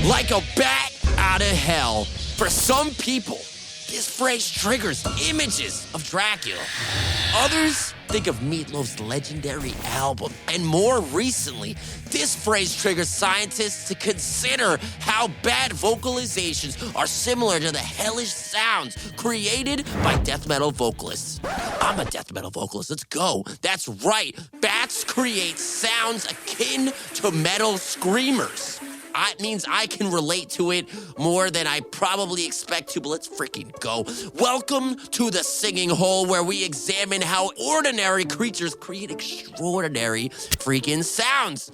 Like a bat out of hell. For some people, this phrase triggers images of Dracula. Others think of Meatloaf's legendary album. And more recently, this phrase triggers scientists to consider how Bat Vocalizations are similar to the hellish sounds created by death metal vocalists. I'm a death metal vocalist, let's go. That's right, bats create sounds akin to metal screamers. It means I can relate to it more than I probably expect to, but let's freaking go. Welcome to the singing hole, where we examine how ordinary creatures create extraordinary freaking sounds.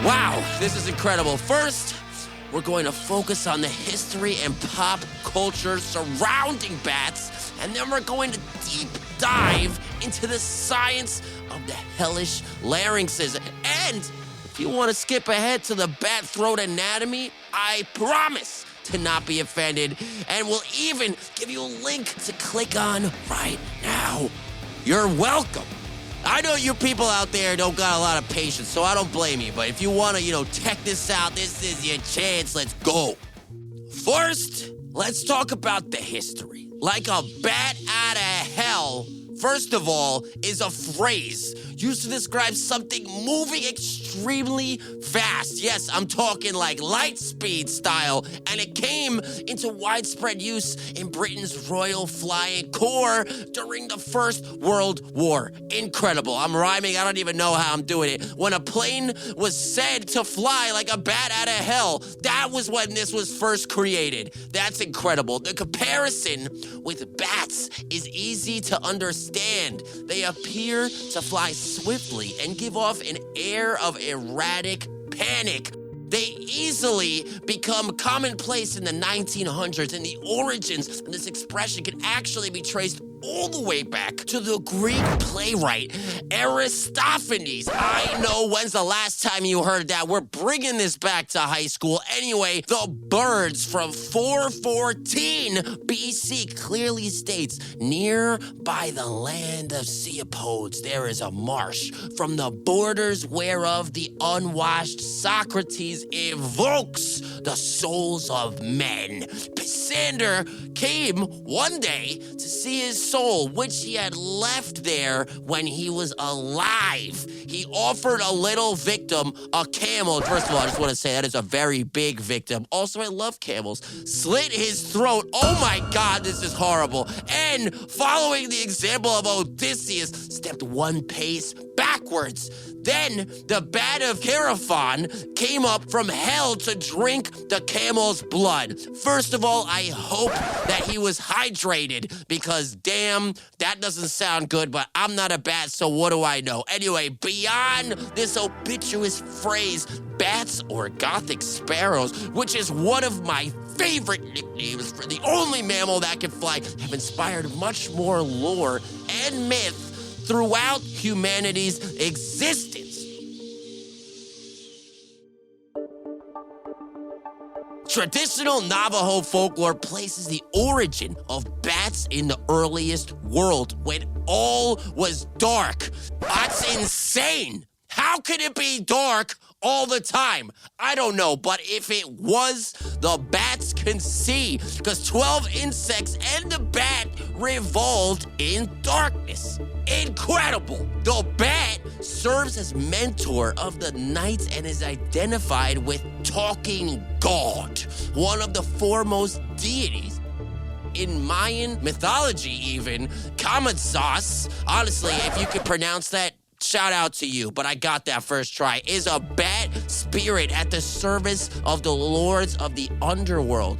Wow, this is incredible. First, we're going to focus on the history and pop culture surrounding bats, and then we're going to deep dive into the science of the hellish larynxes. And if you want to skip ahead to the bat throat anatomy, I promise to not be offended, and we'll even give you a link to click on right now. You're welcome. I know you people out there don't got a lot of patience, so I don't blame you. But if you want to, check this out, this is your chance. Let's go. First, let's talk about the history. Like a bat out of hell, first of all, is a phrase used to describe something moving extremely fast. Yes, I'm talking like light speed style, and it came into widespread use in Britain's Royal Flying Corps during the First World War. Incredible. I'm rhyming. I don't even know how I'm doing it. When a plane was said to fly like a bat out of hell, that was when this was first created. That's incredible. The comparison with bats is easy to understand. They appear to fly swiftly and give off an air of erratic panic. They easily become commonplace in the 1900s, and the origins of this expression can actually be traced all the way back to the Greek playwright Aristophanes. I know, when's the last time you heard that? We're bringing this back to high school. Anyway, the birds from 414 BC clearly states, near by the land of Ceopodes there is a marsh, from the borders whereof the unwashed Socrates evokes the souls of men. Pisander came one day to see his soul, which he had left there when he was alive. He offered a little victim, a camel. First of all, I just want to say that is a very big victim. Also, I love camels. Slit his throat. Oh my God, this is horrible. And following the example of Odysseus, stepped one pace backwards. Then the bat of Chaerephon came up from hell to drink the camel's blood. First of all, I hope that he was hydrated, because damn, that doesn't sound good, but I'm not a bat, so what do I know? Anyway, beyond this obituous phrase, bats or Gothic sparrows, which is one of my favorite nicknames for the only mammal that can fly, have inspired much more lore and myth throughout humanity's existence. Traditional Navajo folklore places the origin of bats in the earliest world, when all was dark. That's insane. How could it be dark all the time? I don't know, but if it was, the bats can see, because 12 insects and the bat revolved in darkness. Incredible! The bat serves as mentor of the knights and is identified with Talking God, one of the foremost deities in Mayan mythology even. Kamatzas, honestly, if you could pronounce that, shout out to you, but I got that first try, is a bat spirit at the service of the lords of the underworld.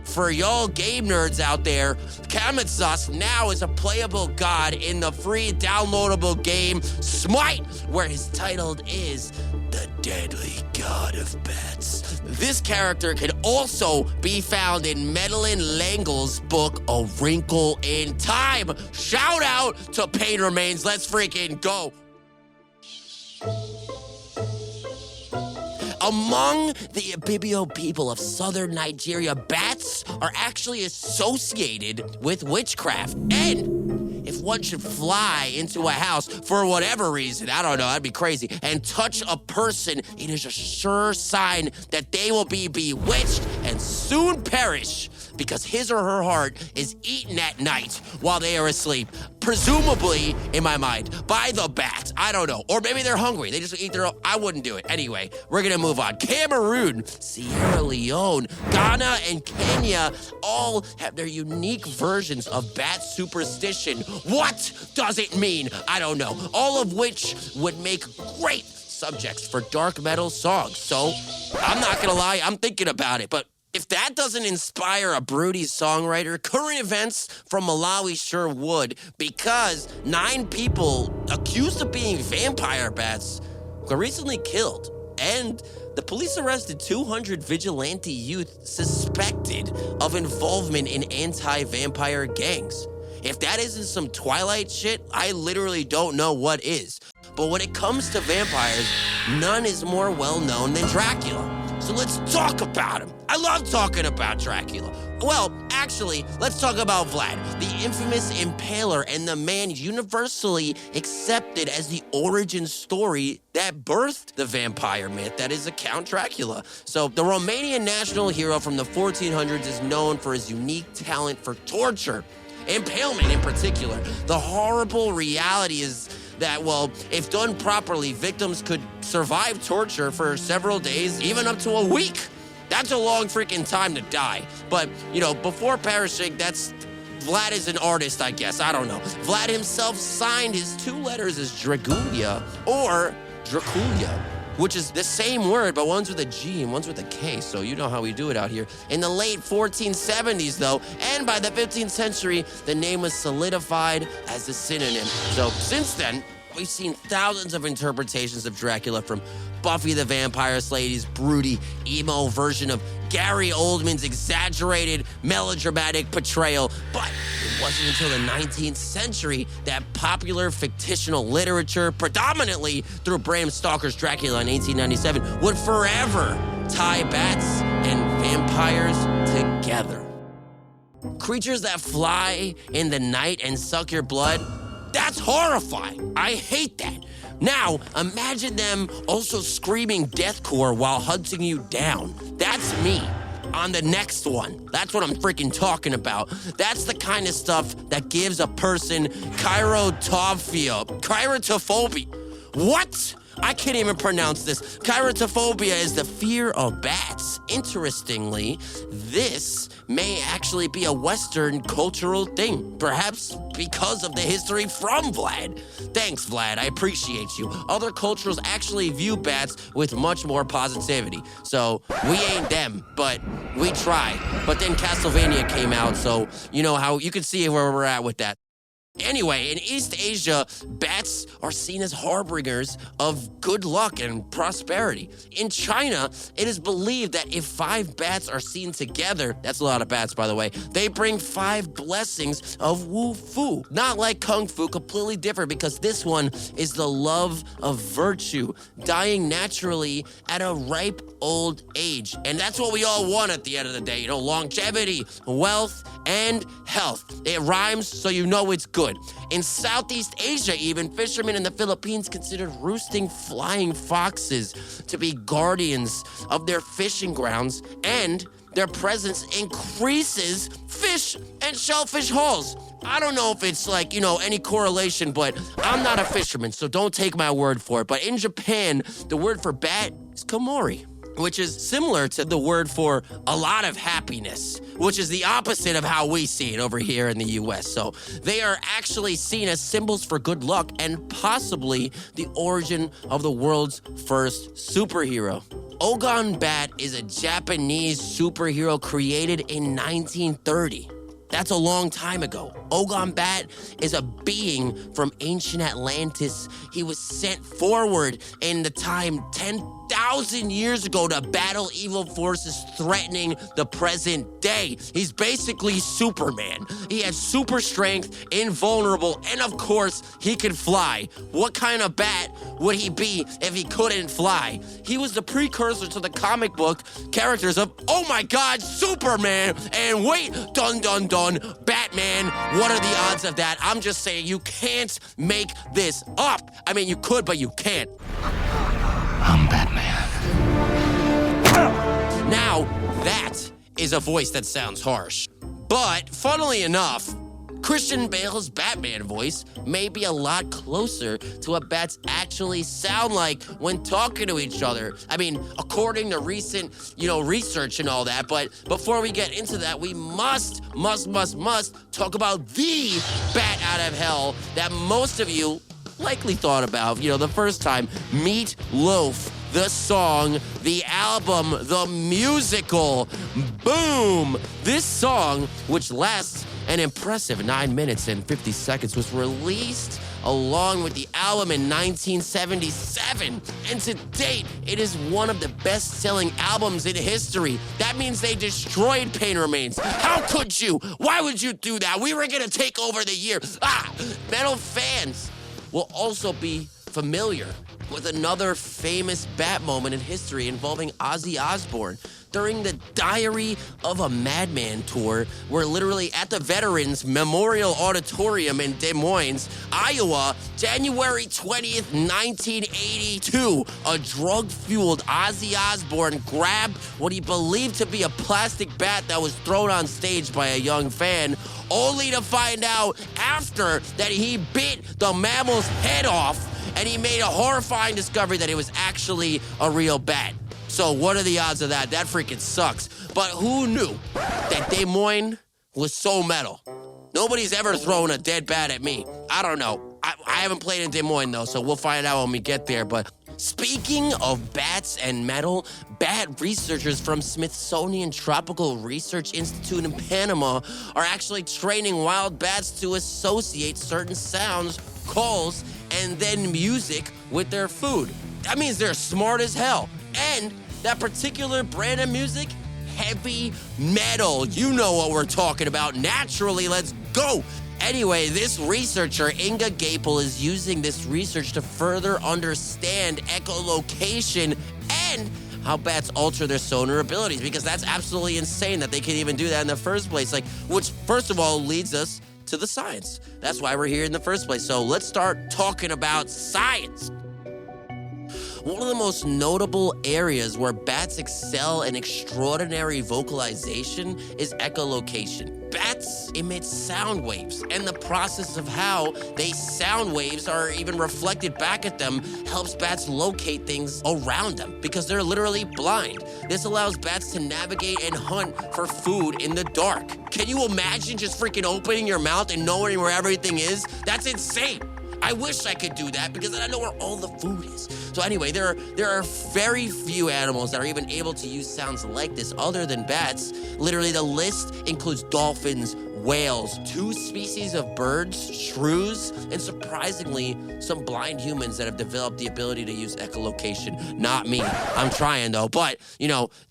For y'all game nerds out there, Kamatzas now is a playable god in the free downloadable game Smite, where his title is the Deadly God of Bats. This character can also be found in Madeline L'Engle's book, A Wrinkle in Time. Shout out to Pain Remains. Let's freaking go. Among the Ibibio people of southern Nigeria, bats are actually associated with witchcraft. And if one should fly into a house for whatever reason, I don't know, that'd be crazy, and touch a person, it is a sure sign that they will be bewitched and soon perish because his or her heart is eaten at night while they are asleep. Presumably, in my mind, by the bats. I don't know. Or maybe they're hungry. They just eat their own. I wouldn't do it. Anyway, we're gonna move on. Cameroon, Sierra Leone, Ghana, and Kenya all have their unique versions of bat superstition. What does it mean? I don't know. All of which would make great subjects for dark metal songs. So, I'm not gonna lie, I'm thinking about it, but if that doesn't inspire a broody songwriter, current events from Malawi sure would, because 9 people accused of being vampire bats were recently killed, and the police arrested 200 vigilante youth suspected of involvement in anti-vampire gangs. If that isn't some Twilight shit, I literally don't know what is. But when it comes to vampires, none is more well-known than Dracula. So let's talk about him. I love talking about Dracula. Well, actually, let's talk about Vlad, the infamous impaler and the man universally accepted as the origin story that birthed the vampire myth that is Count Dracula. So the Romanian national hero from the 1400s is known for his unique talent for torture, impalement in particular. The horrible reality is that, well, if done properly, victims could survive torture for several days, even up to a week. That's a long freaking time to die. But, you know, before perishing, Vlad is an artist, I guess. I don't know. Vlad himself signed his 2 letters as Dragulia or Draculia, which is the same word, but one's with a G and one's with a K, so you know how we do it out here. In the late 1470s, though, and by the 15th century, the name was solidified as a synonym. So since then, we've seen thousands of interpretations of Dracula, from Buffy the Vampire Slayer's broody, emo version of Gary Oldman's exaggerated, melodramatic portrayal. But it wasn't until the 19th century that popular fictional literature, predominantly through Bram Stoker's Dracula in 1897, would forever tie bats and vampires together. Creatures that fly in the night and suck your blood, that's horrifying. I hate that. Now, imagine them also screaming deathcore while hunting you down. That's me on the next one. That's what I'm freaking talking about. That's the kind of stuff that gives a person chirotophobia. What? I can't even pronounce this. Chirotophobia is the fear of bats. Interestingly, this may actually be a Western cultural thing, perhaps because of the history from Vlad. Thanks, Vlad, I appreciate you. Other cultures actually view bats with much more positivity. So, we ain't them, but we try. But then Castlevania came out, so you know how you can see where we're at with that. Anyway, in East Asia, bats are seen as harbingers of good luck and prosperity. In China, it is believed that if 5 bats are seen together, that's a lot of bats, by the way, they bring 5 blessings of Wu Fu. Not like Kung Fu, completely different, because this one is the love of virtue, dying naturally at a ripe old age. And that's what we all want at the end of the day, you know, longevity, wealth, and health. It rhymes, so you know it's good. In Southeast Asia even, fishermen in the Philippines considered roosting flying foxes to be guardians of their fishing grounds, and their presence increases fish and shellfish hauls. I don't know if it's like, you know, any correlation, but I'm not a fisherman, so don't take my word for it. But in Japan, the word for bat is komori, which is similar to the word for a lot of happiness, which is the opposite of how we see it over here in the US. So they are actually seen as symbols for good luck and possibly the origin of the world's first superhero. Ogon Bat is a Japanese superhero created in 1930. That's a long time ago. Ogon Bat is a being from ancient Atlantis. He was sent forward in the time 10,000 1,000 years ago to battle evil forces threatening the present day. He's basically Superman. He had super strength, invulnerable, and of course, he could fly. What kind of bat would he be if he couldn't fly? He was the precursor to the comic book characters of, oh my God, Superman, and wait, dun dun dun, Batman. What are the odds of that? I'm just saying you can't make this up. I mean, you could, but you can't. I'm Batman. Now, that is a voice that sounds harsh. But, funnily enough, Christian Bale's Batman voice may be a lot closer to what bats actually sound like when talking to each other. I mean, according to recent, research and all that. But before we get into that, we must talk about the bat out of hell that most of you likely thought about, the first time. Meat Loaf, the song, the album, the musical. Boom! This song, which lasts an impressive 9 minutes and 50 seconds, was released along with the album in 1977. And to date, it is one of the best-selling albums in history. That means they destroyed Pain Remains. How could you? Why would you do that? We were gonna take over the year. Metal fans will also be familiar with another famous bat moment in history involving Ozzy Osbourne during the Diary of a Madman tour, where literally at the Veterans Memorial Auditorium in Des Moines, Iowa, January 20th, 1982, a drug-fueled Ozzy Osbourne grabbed what he believed to be a plastic bat that was thrown on stage by a young fan, only to find out after that he bit the mammal's head off, and he made a horrifying discovery that it was actually a real bat. So what are the odds of that? That freaking sucks. But who knew that Des Moines was so metal? Nobody's ever thrown a dead bat at me. I don't know. I haven't played in Des Moines, though, so we'll find out when we get there. But speaking of bats and metal, bat researchers from Smithsonian Tropical Research Institute in Panama are actually training wild bats to associate certain sounds, calls, and then music with their food. That means they're smart as hell. And that particular brand of music, heavy metal. You know what we're talking about. Naturally, let's go. Anyway, this researcher, Inga Gapel, is using this research to further understand echolocation and how bats alter their sonar abilities, because that's absolutely insane that they can even do that in the first place. Which, first of all, leads us to the science. That's why we're here in the first place. So let's start talking about science. One of the most notable areas where bats excel in extraordinary vocalization is echolocation. Bats emit sound waves, and the process of how they sound waves are even reflected back at them helps bats locate things around them because they're literally blind. This allows bats to navigate and hunt for food in the dark. Can you imagine just freaking opening your mouth and knowing where everything is? That's insane. I wish I could do that because then I know where all the food is. So anyway, there are very few animals that are even able to use sounds like this other than bats. Literally, the list includes dolphins, whales, 2 species of birds, shrews, and surprisingly, some blind humans that have developed the ability to use echolocation. Not me. I'm trying though. But,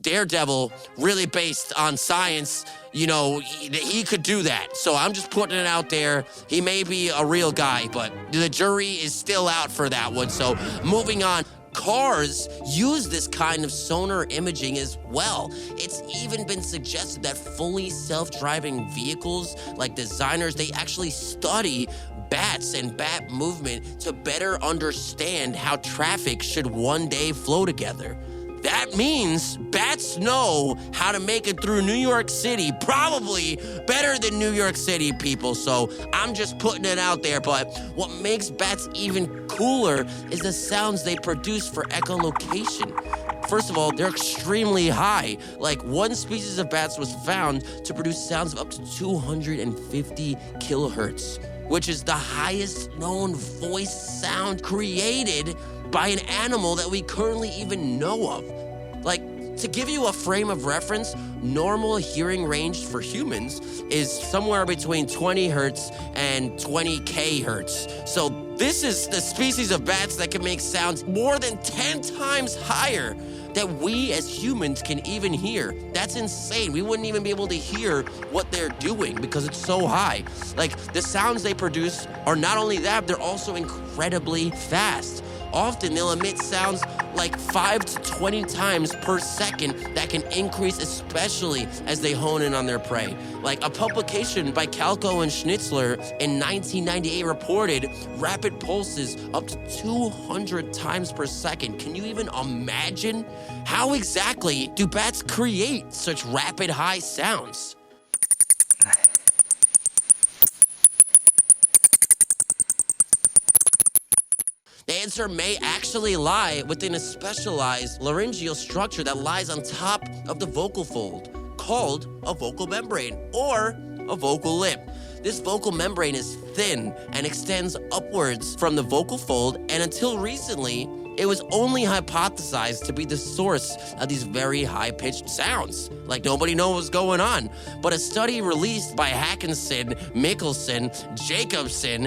Daredevil, really based on science, he could do that. So I'm just putting it out there. He may be a real guy, but the jury is still out for that one. So moving on. Cars use this kind of sonar imaging as well. It's even been suggested that fully self-driving vehicles, like designers, they actually study bats and bat movement to better understand how traffic should one day flow together. That means bats know how to make it through New York City, probably better than New York City people, so I'm just putting it out there. But what makes bats even cooler is the sounds they produce for echolocation. First of all, they're extremely high. Like, one species of bats was found to produce sounds of up to 250 kilohertz, which is the highest known voice sound created by an animal that we currently even know of. Like, to give you a frame of reference, normal hearing range for humans is somewhere between 20 hertz and 20 kHz. So This is the species of bats that can make sounds more than 10 times higher that we as humans can even hear. That's insane. We wouldn't even be able to hear what they're doing because it's so high. Like, the sounds they produce are not only that, they're also incredibly fast. Often they'll emit sounds like 5 to 20 times per second that can increase, especially as they hone in on their prey. Like, a publication by Calco and Schnitzler in 1998 reported rapid pulses up to 200 times per second. Can you even imagine? How exactly do bats create such rapid high sounds? The answer may actually lie within a specialized laryngeal structure that lies on top of the vocal fold, called a vocal membrane or a vocal lip. This vocal membrane is thin and extends upwards from the vocal fold, and until recently, it was only hypothesized to be the source of these very high-pitched sounds. Like, nobody knows what's going on. But a study released by Hackinson, Mickelson, Jacobson,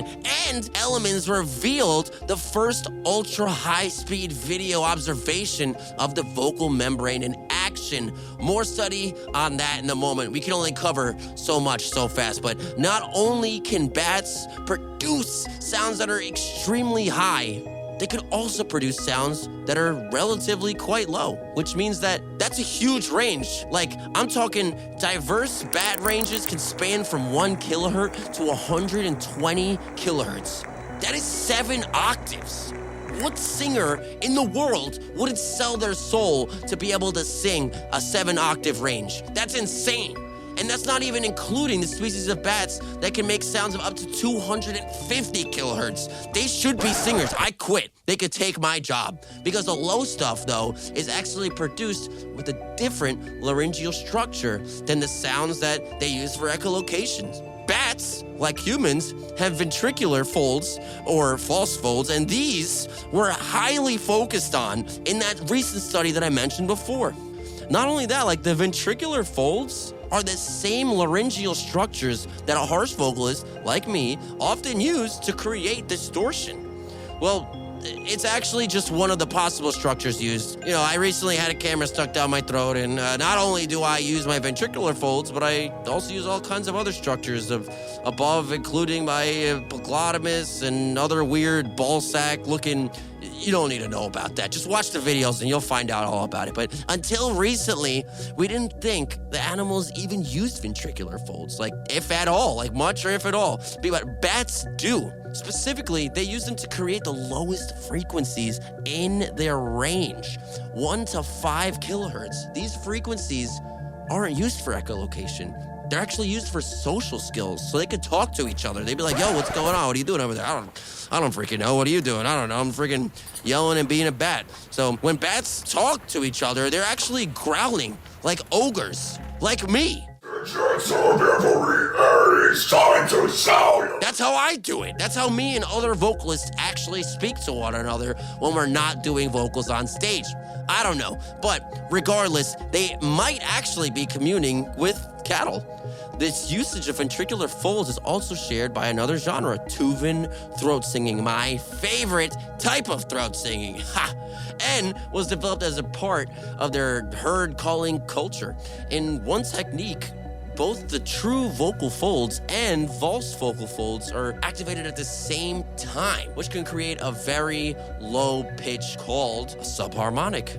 and Elements revealed the first ultra-high-speed video observation of the vocal membrane in action. More study on that in a moment. We can only cover so much so fast, but not only can bats produce sounds that are extremely high, they could also produce sounds that are relatively quite low, which means that that's a huge range. Like, I'm talking diverse bat ranges can span from 1 kilohertz to 120 kilohertz. That is 7 octaves. What singer in the world wouldn't sell their soul to be able to sing a 7-octave range? That's insane. And that's not even including the species of bats that can make sounds of up to 250 kilohertz. They should be singers. I quit. They could take my job. Because the low stuff, though, is actually produced with a different laryngeal structure than the sounds that they use for echolocations. Bats, like humans, have ventricular folds or false folds, and these were highly focused on in that recent study that I mentioned before. Not only that, like, the ventricular folds are the same laryngeal structures that a harsh vocalist, like me, often use to create distortion. Well, it's actually just one of the possible structures used. You know, I recently had a camera stuck down my throat, and not only do I use my ventricular folds, but I also use all kinds of other structures above, including my epiglottimus and other weird ball sack looking. You don't need to know about that. Just watch the videos and you'll find out all about it. But until recently, we didn't think the animals even used ventricular folds, like, if at all, like much or if at all. But bats do. Specifically, they use them to create the lowest frequencies in their range, 1 to 5 kilohertz. These frequencies aren't used for echolocation. They're actually used for social skills, so they could talk to each other. They'd be like, yo, what's going on? What are you doing over there? I don't freaking know. What are you doing? I don't know. I'm freaking yelling and being a bat. So when bats talk to each other, they're actually growling like ogres, like me. That's how I do it. That's how me and other vocalists actually speak to one another when we're not doing vocals on stage. I don't know, but regardless, they might actually be communing with cattle. This usage of ventricular folds is also shared by another genre, Tuvan throat singing, my favorite type of throat singing. Ha! And was developed as a part of their herd calling culture. In one technique, both the true vocal folds and false vocal folds are activated at the same time, which can create a very low pitch called a subharmonic.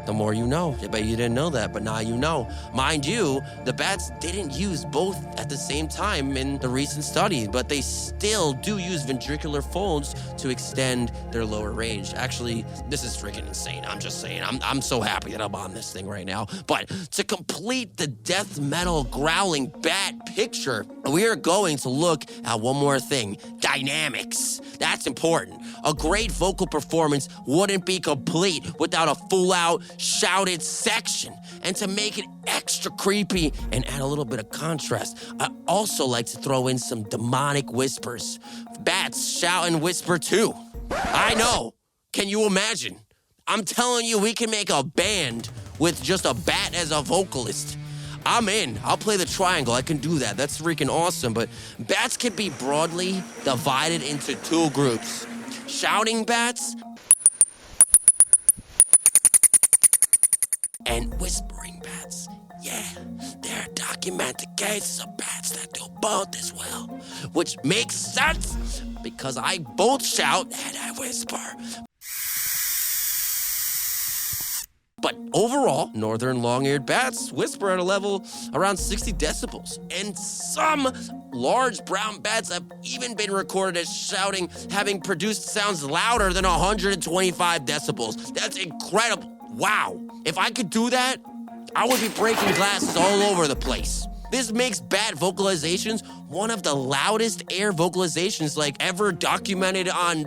The more you know. I bet you didn't know that, but now you know. Mind you, the bats didn't use both at the same time in the recent study, but they still do use ventricular folds to extend their lower range. Actually, this is freaking insane. I'm just saying. I'm so happy that I'm on this thing right now. But to complete the death metal growling bat picture, we are going to look at one more thing. Dynamics. That's important. A great vocal performance wouldn't be complete without a full-out shouted section. And to make it extra creepy and add a little bit of contrast, I also like to throw in some demonic whispers. Bats shout and whisper too. I know. Can you imagine? I'm telling you, we can make a band with just a bat as a vocalist. I'm in. I'll play the triangle. I can do that. That's freaking awesome. But bats can be broadly divided into two groups. Shouting bats and whispering bats. Yeah, there are documented cases of bats that do both as well, which makes sense because I both shout and I whisper. But overall, northern long-eared bats whisper at a level around 60 decibels. And some large brown bats have even been recorded as shouting, having produced sounds louder than 125 decibels. That's incredible. Wow. If I could do that, I would be breaking glasses all over the place. This makes Bat Vocalizations one of the loudest air vocalizations like ever documented on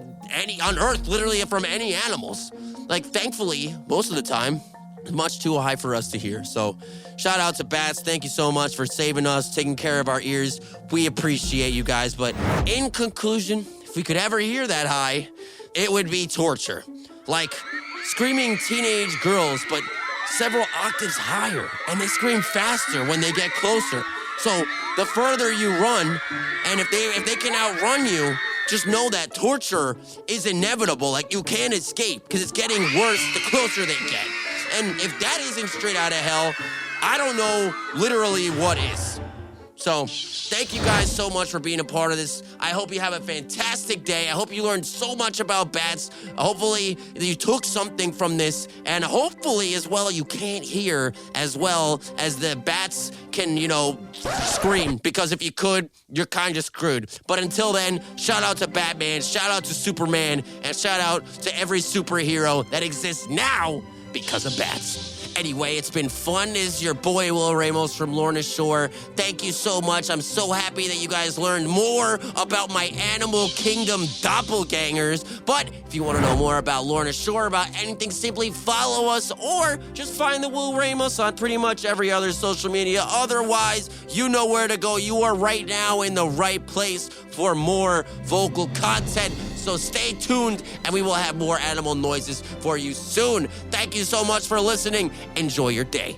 Earth, literally from any animals. Like, thankfully, most of the time, it's much too high for us to hear. So, shout out to bats. Thank you so much for saving us, taking care of our ears. We appreciate you guys. But in conclusion, if we could ever hear that high, it would be torture. Like screaming teenage girls, but several octaves higher, and they scream faster when they get closer. So the further you run, and if they can outrun you, just know that torture is inevitable. Like, you can't escape because it's getting worse the closer they get. And if that isn't straight out of hell, I don't know literally what is. So thank you guys so much for being a part of this. I hope you have a fantastic day. I hope you learned so much about bats. Hopefully you took something from this, and hopefully as well you can't hear as well as the bats can, scream, because if you could, you're kind of screwed. But until then, shout out to Batman, shout out to Superman, and shout out to every superhero that exists now because of bats. Anyway, it's been fun. This is your boy, Will Ramos from Lorna Shore. Thank you so much. I'm so happy that you guys learned more about my Animal Kingdom doppelgangers. But if you want to know more about Lorna Shore, about anything, simply follow us or just find the Will Ramos on pretty much every other social media. Otherwise, you know where to go. You are right now in the right place for more vocal content. So stay tuned, and we will have more animal noises for you soon. Thank you so much for listening. Enjoy your day.